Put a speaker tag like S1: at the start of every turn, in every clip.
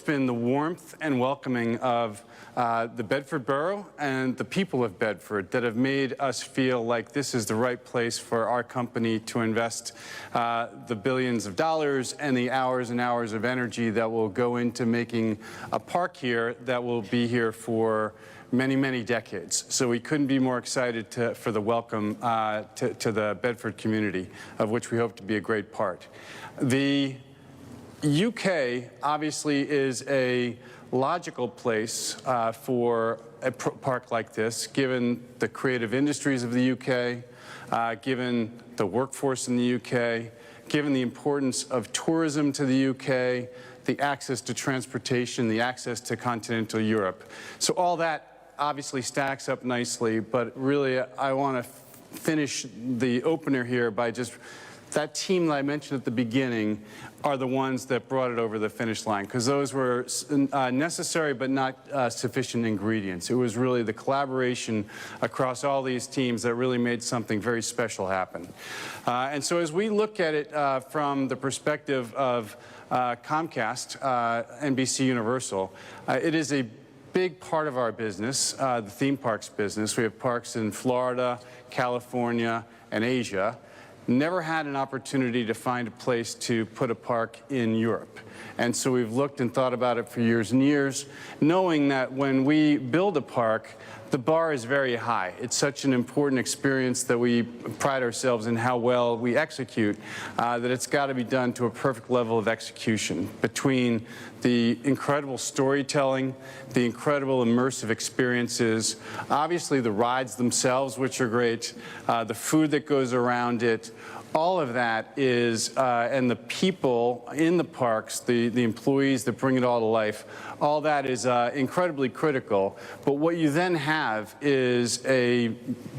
S1: been the warmth and welcoming of the Bedford Borough and the people of Bedford that have made us feel like this is the right place for our company to invest the billions of dollars and the hours and hours of energy that will go into making a park here that will be here for many, many decades. So we couldn't be more excited for the welcome to the Bedford community, of which we hope to be a great part. The UK obviously is a logical place for a park like this, given the creative industries of the UK, given the workforce in the UK, given the importance of tourism to the UK, the access to transportation, the access to continental Europe. So all that obviously stacks up nicely, but really I want to finish the opener here by just that team that I mentioned at the beginning are the ones that brought it over the finish line, because those were necessary but not sufficient ingredients. It was really the collaboration across all these teams that really made something very special happen. And so as we look at it from the perspective of Comcast, NBC Universal, it is a big part of our business, the theme parks business. We have parks in Florida, California, and Asia. Never had an opportunity to find a place to put a park in Europe. And so we've looked and thought about it for years and years, knowing that when we build a park, the bar is very high. It's such an important experience that we pride ourselves in how well we execute, that it's got to be done to a perfect level of execution between the incredible storytelling, the incredible immersive experiences, obviously the rides themselves, which are great, the food that goes around it. All of that is, and the people in the parks, the employees that bring it all to life, all that is incredibly critical. But what you then have is a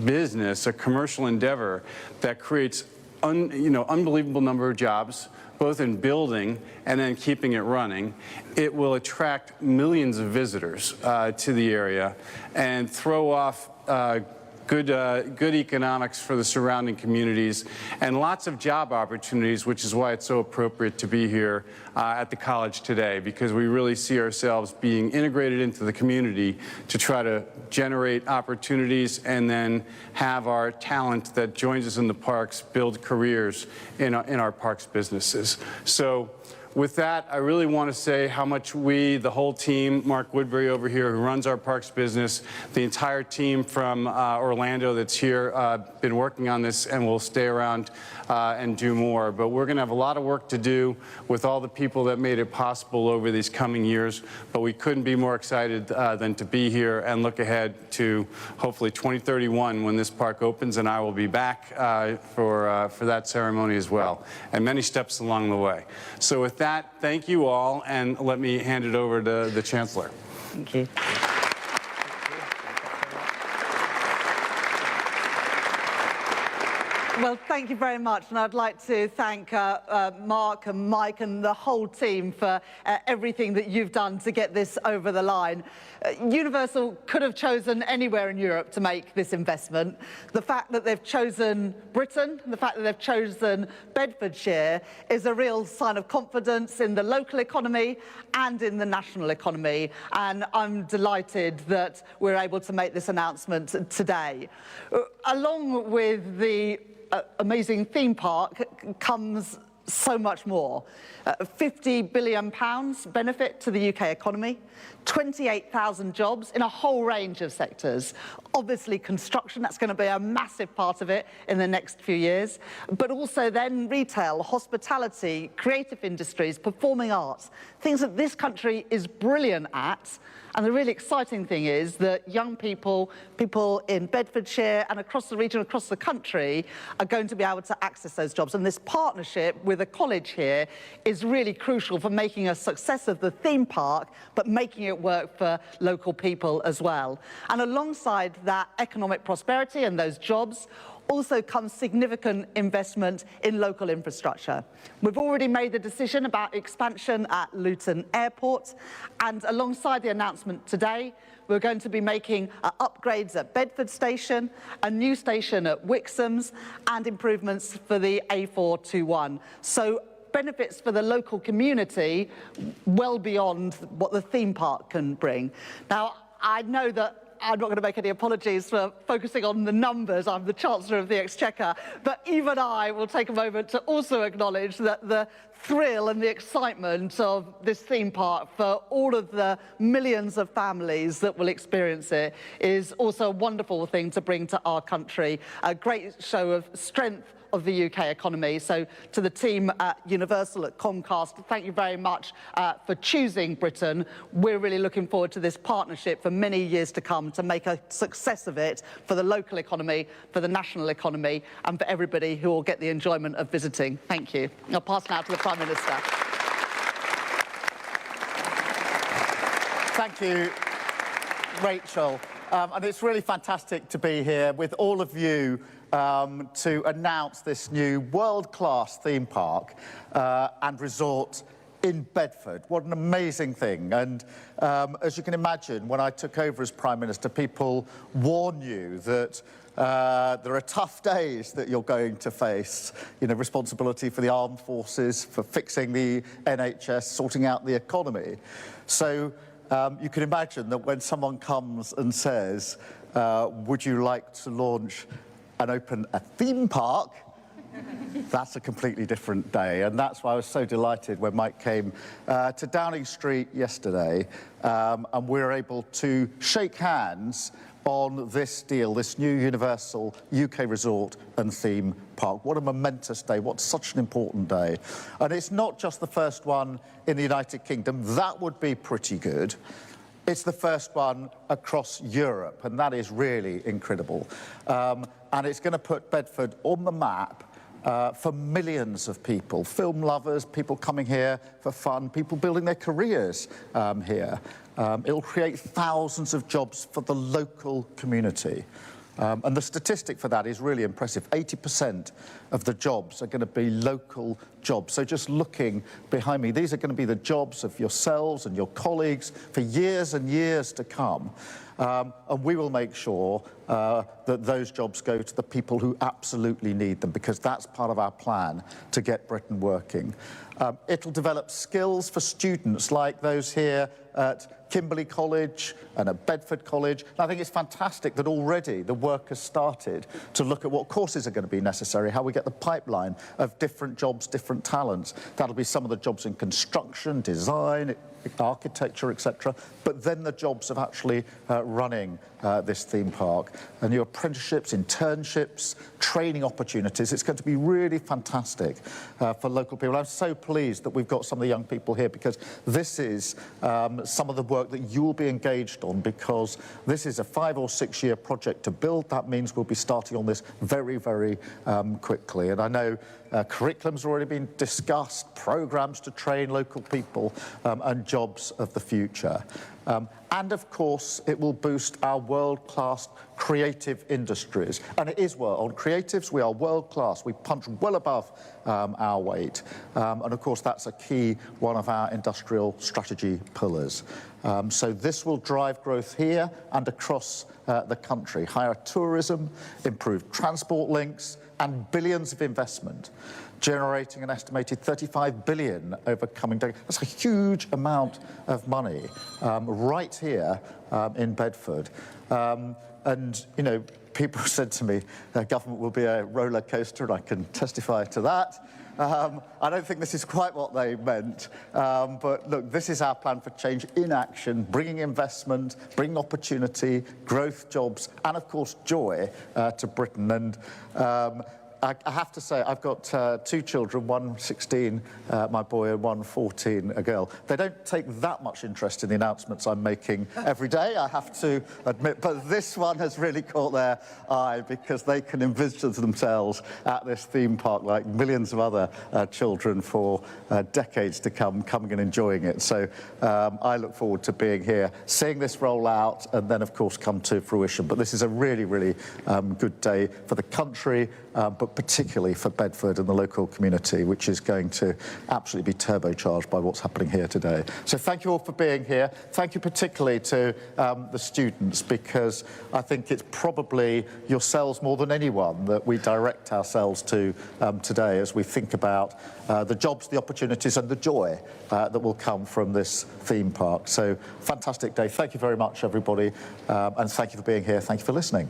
S1: business, a commercial endeavor that creates unbelievable number of jobs, both in building and then keeping it running. It will attract millions of visitors to the area and throw off good economics for the surrounding communities, and lots of job opportunities, which is why it's so appropriate to be here at the college today, because we really see ourselves being integrated into the community to try to generate opportunities and then have our talent that joins us in the parks build careers in our parks businesses. So with that, I really want to say how much we, the whole team, Mark Woodbury over here, who runs our parks business, the entire team from Orlando that's here, been working on this and will stay around and do more. But we're going to have a lot of work to do with all the people that made it possible over these coming years. But we couldn't be more excited than to be here and look ahead to hopefully 2031 when this park opens, and I will be back for that ceremony as well, and many steps along the way. So with that, thank you all, and let me hand it over to the Chancellor.
S2: Thank you. Well, thank you very much, and I'd like to thank Mark and Mike and the whole team for everything that you've done to get this over the line. Universal could have chosen anywhere in Europe to make this investment. The fact that they've chosen Britain, the fact that they've chosen Bedfordshire is a real sign of confidence in the local economy and in the national economy, and I'm delighted that we're able to make this announcement today. Along with the amazing theme park comes so much more. £50 billion benefit to the UK economy, 28,000 jobs in a whole range of sectors. Obviously construction, that's going to be a massive part of it in the next few years, but also then retail, hospitality, creative industries, performing arts, things that this country is brilliant at. And the really exciting thing is that young people, people in Bedfordshire and across the region, across the country, are going to be able to access those jobs. And this partnership with a college here is really crucial for making a success of the theme park, but making it work for local people as well. And alongside that economic prosperity and those jobs, also comes significant investment in local infrastructure. We've already made the decision about expansion at Luton Airport, and alongside the announcement today, we're going to be making upgrades at Bedford Station, a new station at Wixham's, and improvements for the A421. So benefits for the local community well beyond what the theme park can bring. Now, I know that I'm not going to make any apologies for focusing on the numbers. I'm the Chancellor of the Exchequer. But even I will take a moment to also acknowledge that the thrill and the excitement of this theme park for all of the millions of families that will experience it is also a wonderful thing to bring to our country. A great show of strength of the UK economy. So to the team at Universal, at Comcast, thank you very much for choosing Britain. We're really looking forward to this partnership for many years to come to make a success of it for the local economy, for the national economy, and for everybody who will get the enjoyment of visiting. Thank you. I'll pass now to the Prime Minister.
S3: Thank you, Rachel. And it's really fantastic to be here with all of you to announce this new world-class theme park and resort in Bedford. What an amazing thing. And as you can imagine, when I took over as Prime Minister, people warn you that there are tough days that you're going to face. You know, responsibility for the armed forces, for fixing the NHS, sorting out the economy. So you can imagine that when someone comes and says, would you like to launch and open a theme park, that's a completely different day. And that's why I was so delighted when Mike came to Downing Street yesterday and we were able to shake hands on this deal, this new Universal UK resort and theme park. What a momentous day, what such an important day. And it's not just the first one in the United Kingdom, that would be pretty good. It's the first one across Europe, and that is really incredible. And it's going to put Bedford on the map for millions of people, film lovers, people coming here for fun, people building their careers here. It'll create thousands of jobs for the local community. And the statistic for that is really impressive. 80% of the jobs are going to be local jobs. So just looking behind me, these are going to be the jobs of yourselves and your colleagues for years and years to come. And we will make sure that those jobs go to the people who absolutely need them, because that's part of our plan to get Britain working. It'll develop skills for students like those here at Kimberley College and at Bedford College. And I think it's fantastic that already the work has started to look at what courses are going to be necessary, how we get the pipeline of different jobs, different talents. That'll be some of the jobs in construction, design, architecture, etc. But then the jobs of actually running this theme park. And your apprenticeships, internships, training opportunities. It's going to be really fantastic for local people. I'm so pleased that we've got some of the young people here, because this is some of the work that you will be engaged on, because this is a 5 or 6 year project to build. That means we'll be starting on this very, very quickly. And I know curriculum's already been discussed, programmes to train local people and jobs of the future. And of course, it will boost our world-class creative industries. And it is on creatives, we are world-class. We punch well above our weight. And of course, that's a key one of our industrial strategy pillars. So this will drive growth here and across the country. Higher tourism, improved transport links, and billions of investment, generating an estimated 35 billion over coming decades. That's a huge amount of money right here in Bedford. And, you know, people said to me, government will be a roller coaster, and I can testify to that. I don't think this is quite what they meant, but look, this is our plan for change in action, bringing investment, bringing opportunity, growth, jobs, and of course joy to Britain. And I have to say, I've got 2 children, one 16, my boy, and one 14, a girl. They don't take that much interest in the announcements I'm making every day, I have to admit, but this one has really caught their eye, because they can envisage themselves at this theme park like millions of other children for decades to come, coming and enjoying it. So I look forward to being here, seeing this roll out, and then of course come to fruition. But this is a really, really good day for the country, but but particularly for Bedford and the local community, which is going to absolutely be turbocharged by what's happening here today. So thank you all for being here. Thank you particularly to the students, because I think it's probably yourselves more than anyone that we direct ourselves to today as we think about the jobs, the opportunities and the joy that will come from this theme park. So fantastic day. Thank you very much, everybody, and thank you for being here. Thank you for listening.